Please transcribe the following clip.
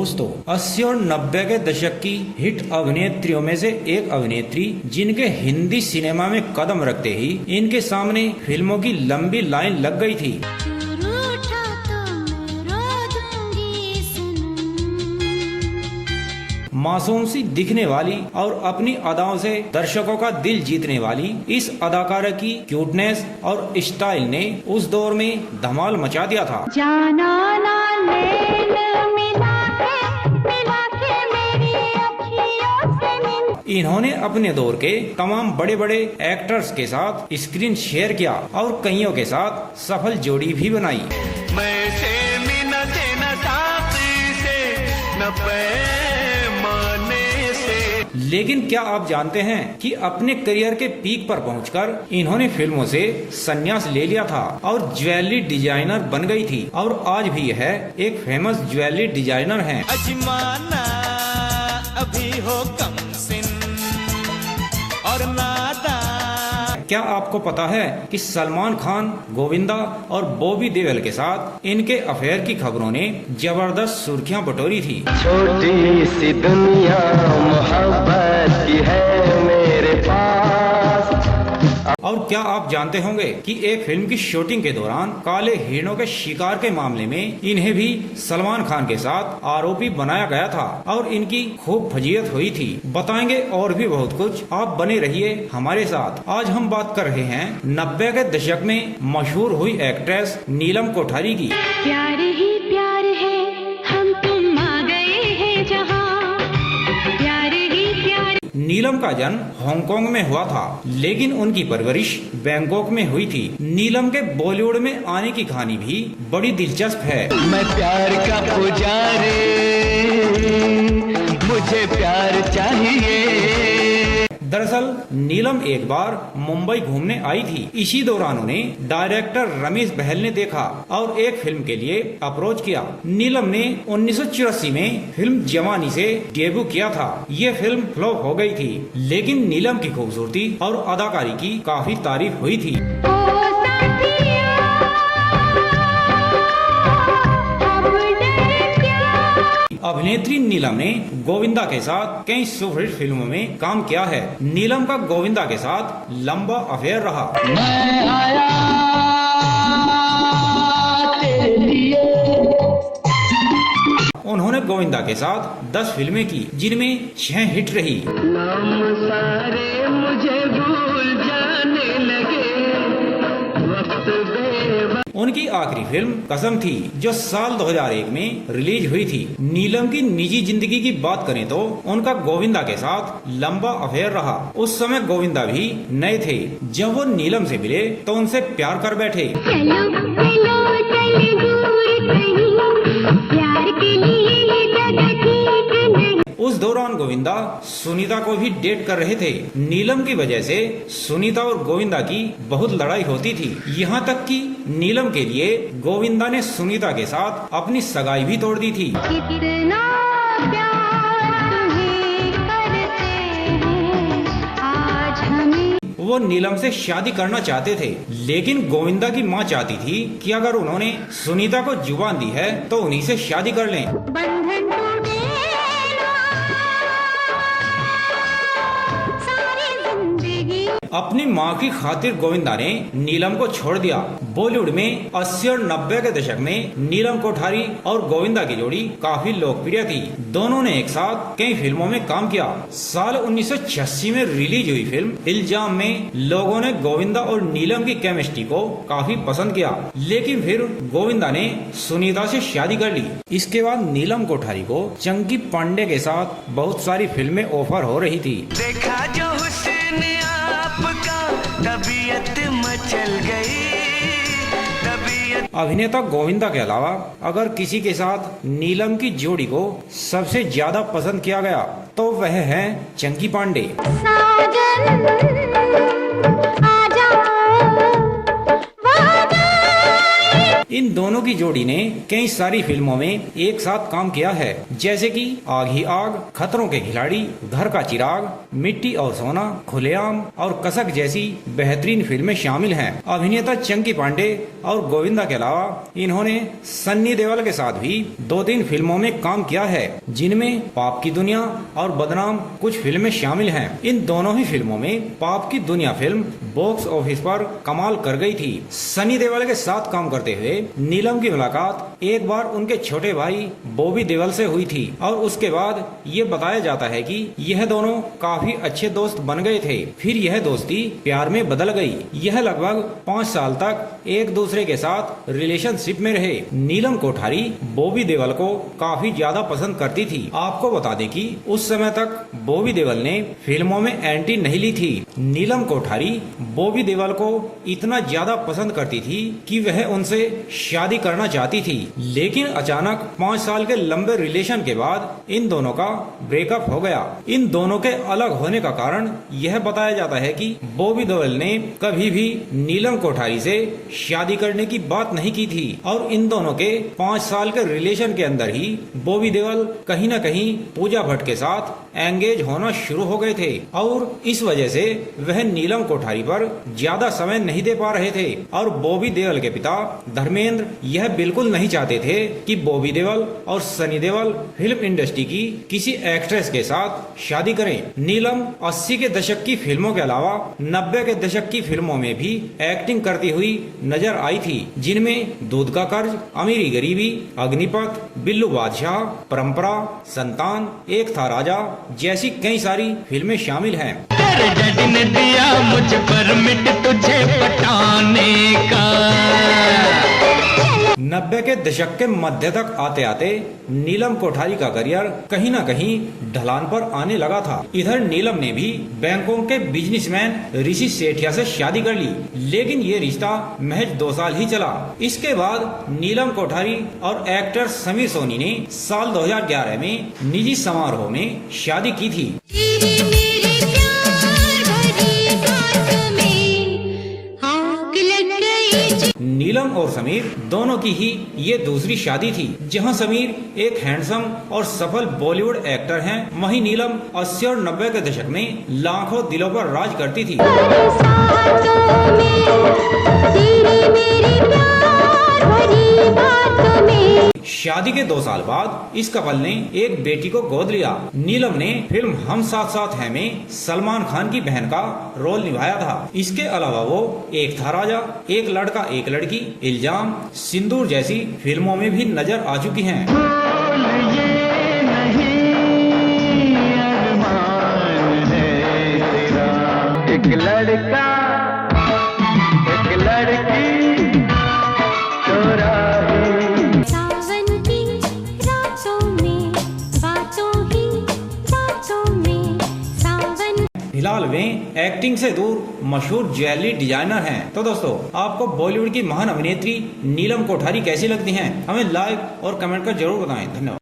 दोस्तों, 80 और 90 के दशक की हिट अभिनेत्रियों में से एक अभिनेत्री जिनके हिंदी सिनेमा में कदम रखते ही इनके सामने फिल्मों की लंबी लाइन लग गई थी। मासूम सी दिखने वाली और अपनी अदाओं से दर्शकों का दिल जीतने वाली इस अदाकारा की क्यूटनेस और स्टाइल ने उस दौर में धमाल मचा दिया था। जाना ना नैन मिला के मेरी अखियों से नींद। इन्होंने अपने दौर के तमाम बड़े बड़े एक्टर्स के साथ स्क्रीन शेयर किया और कईयों के साथ सफल जोड़ी भी बनाई। लेकिन क्या आप जानते हैं कि अपने करियर के पीक पर पहुंचकर इन्होंने फिल्मों से संन्यास ले लिया था और ज्वेलरी डिजाइनर बन गई थी और आज भी यह एक फेमस ज्वेलरी डिजाइनर हैं। अजमाना अभी हो कम सिन और नादा। क्या आपको पता है कि सलमान खान, गोविंदा और बॉबी देओल के साथ इनके अफेयर की खबरों ने जबरदस्त सुर्खियां बटोरी थी। छोटी सी दुनिया मोहब्बत की है मेरे पास। और क्या आप जानते होंगे कि एक फिल्म की शूटिंग के दौरान काले हिरणों के शिकार के मामले में इन्हें भी सलमान खान के साथ आरोपी बनाया गया था और इनकी खूब फजीयत हुई थी। बताएंगे और भी बहुत कुछ, आप बने रहिए हमारे साथ। आज हम बात कर रहे हैं 90 के दशक में मशहूर हुई एक्ट्रेस नीलम कोठारी की। प्यार ही प्यार है, हम तुम आ गए हैं जहां। प्यार ही प्यार। नीलम का जन्म हांगकांग में हुआ था, लेकिन उनकी परवरिश बैंकॉक में हुई थी। नीलम के बॉलीवुड में आने की कहानी भी बड़ी दिलचस्प है। मैं प्यार का पुजारी, मुझे प्यार चाहिए। दरअसल नीलम एक बार मुंबई घूमने आई थी। इसी दौरान उन्हें डायरेक्टर रमेश बहल ने देखा और एक फिल्म के लिए अप्रोच किया। नीलम ने 1984 में फिल्म जवानी से डेब्यू किया था। ये फिल्म फ्लॉप हो गई थी, लेकिन नीलम की खूबसूरती और अदाकारी की काफी तारीफ हुई थी। अभिनेत्री नीलम ने गोविंदा के साथ कई सुपरहिट फिल्मों में काम किया है। नीलम का गोविंदा के साथ लंबा अफेयर रहा। मैं आया तेरे लिए। उन्होंने गोविंदा के साथ 10 फिल्में की, जिनमें 6 हिट रही। नाम सारे मुझे भूल जाने लगे, वक्त बेवक्त। उनकी आखिरी फिल्म कसम थी, जो साल 2001 में रिलीज हुई थी। नीलम की निजी जिंदगी की बात करें तो उनका गोविंदा के साथ लंबा अफेयर रहा। उस समय गोविंदा भी नए थे। जब वो नीलम से मिले तो उनसे प्यार कर बैठे। चलो चलो चल दूर कहीं, प्यार के लिए ये जगह ठीक नहीं। उस दौरान गोविंदा सुनीता को भी डेट कर रहे थे। नीलम की वजह से सुनीता और गोविंदा की बहुत लड़ाई होती थी। यहाँ तक कि नीलम के लिए गोविंदा ने सुनीता के साथ अपनी सगाई भी तोड़ दी थी। कितना प्यार तुम्हें करते हैं आज हमें। वो नीलम से शादी करना चाहते थे, लेकिन गोविंदा की माँ चाहती थी कि अगर उन्होंने सुनीता को जुबान दी है तो उन्हीं से शादी कर लें। बंधन टूटे सारी जिंदगी। अपनी माँ की खातिर गोविंदा ने नीलम को छोड़ दिया। बॉलीवुड में 80 और 90 के दशक में नीलम कोठारी और गोविंदा की जोड़ी काफी लोकप्रिय थी। दोनों ने एक साथ कई फिल्मों में काम किया। साल 1986 में रिलीज हुई फिल्म इल्जाम में लोगों ने गोविंदा और नीलम की केमिस्ट्री को काफी पसंद किया, लेकिन फिर गोविंदा ने सुनीता से शादी कर ली। इसके बाद नीलम कोठारी को चंकी पांडे के साथ बहुत सारी फिल्में ऑफर हो रही थी। देखा जो हुस्न आपका, तबीयत मचल गई। अभिनेता गोविंदा के अलावा अगर किसी के साथ नीलम की जोड़ी को सबसे ज्यादा पसंद किया गया तो वह है चंकी पांडे। साजन आजा वादा। इन इन दोनों की जोड़ी ने कई सारी फिल्मों में एक साथ काम किया है, जैसे कि आग ही आग, खतरों के खिलाड़ी, घर का चिराग, मिट्टी और सोना, खुलेआम और कसक जैसी बेहतरीन फिल्में शामिल हैं। अभिनेता चंकी पांडे और गोविंदा के अलावा इन्होंने सन्नी देओल के साथ भी 2-3 फिल्मों में काम किया है, जिनमें पाप की दुनिया और बदनाम कुछ फिल्में शामिल हैं। इन दोनों ही फिल्मों में पाप की दुनिया फिल्म बॉक्स ऑफिस पर कमाल कर गई थी। सनी देओल के साथ काम करते हुए नीलम की मुलाकात एक बार उनके छोटे भाई बॉबी देओल से हुई थी और उसके बाद ये बताया जाता है कि यह दोनों काफी अच्छे दोस्त बन गए थे। फिर यह दोस्ती प्यार में बदल गई। यह लगभग 5 साल तक एक दूसरे के साथ रिलेशनशिप में रहे। नीलम कोठारी बॉबी देओल को काफी ज्यादा पसंद करती थी। आपको बता दें कि उस समय तक बॉबी देओल ने फिल्मों में एंट्री नहीं ली थी। नीलम कोठारी बॉबी देओल को इतना ज्यादा पसंद करती थी कि वह उनसे शादी करना चाहती थी, लेकिन अचानक 5 साल के लंबे रिलेशन के बाद इन दोनों का ब्रेकअप हो गया। इन दोनों के अलग होने का कारण यह बताया जाता है कि बॉबी देओल ने कभी भी नीलम कोठारी से शादी करने की बात नहीं की थी और इन दोनों के 5 साल के रिलेशन के अंदर ही बॉबी देओल कहीं न कहीं पूजा भट्ट के साथ एंगेज होना शुरू हो गए थे और इस वजह से वह नीलम कोठारी पर ज्यादा समय नहीं दे पा रहे थे और बॉबी देओल के पिता धर्मेंद्र यह बिल्कुल नहीं चाहते थे कि बॉबी देओल और सनी देओल फिल्म इंडस्ट्री की किसी एक्ट्रेस के साथ शादी करें। नीलम 80 के दशक की फिल्मों के अलावा 90 के दशक की फिल्मों में भी एक्टिंग करती हुई नजर आई थी, जिनमें दूध का कर्ज, अमीरी गरीबी, अग्निपथ, बिल्लू बादशाह, परंपरा, संतान, एक था राजा जैसी कई सारी फिल्में शामिल हैं। तेरे डैडी ने दिया मुझे परमिट तुझे पटाने का। 90 के दशक के मध्य तक आते आते नीलम कोठारी का करियर कहीं न कहीं ढलान पर आने लगा था। इधर नीलम ने भी बैंकॉक के बिजनेसमैन ऋषि सेठिया से शादी कर ली, लेकिन ये रिश्ता महज 2 साल ही चला। इसके बाद नीलम कोठारी और एक्टर समीर सोनी ने साल 2011 में निजी समारोह में शादी की थी। तेरे मेरे प्यार भरी बातों में आग लग गई। नीलम और समीर दोनों की ही ये दूसरी शादी थी, जहां समीर एक हैंडसम और सफल बॉलीवुड एक्टर हैं, वहीं नीलम 80 और 90 के दशक में लाखों दिलों पर राज करती थी। बरसातों में तेरे मेरे प्यार भरी बातों में। शादी के 2 साल बाद इस कपल ने एक बेटी को गोद लिया। नीलम ने फिल्म हम साथ साथ हैं में सलमान खान की बहन का रोल निभाया था। इसके अलावा वो एक था राजा, एक लड़का एक लड़की, इल्जाम, सिंदूर जैसी फिल्मों में भी नजर आ चुकी हैं। ये नहीं अरमान है तेरा, एक लड़का एक लड़की चौराहे। सावन की रातों में बातों ही बातों में सावन। फिलहाल वे एक्टिंग से दूर मशहूर ज्वेलरी डिजाइनर हैं। तो दोस्तों, आपको बॉलीवुड की महान अभिनेत्री नीलम कोठारी कैसी लगती हैं? हमें लाइक और कमेंट कर जरूर बताएं। धन्यवाद।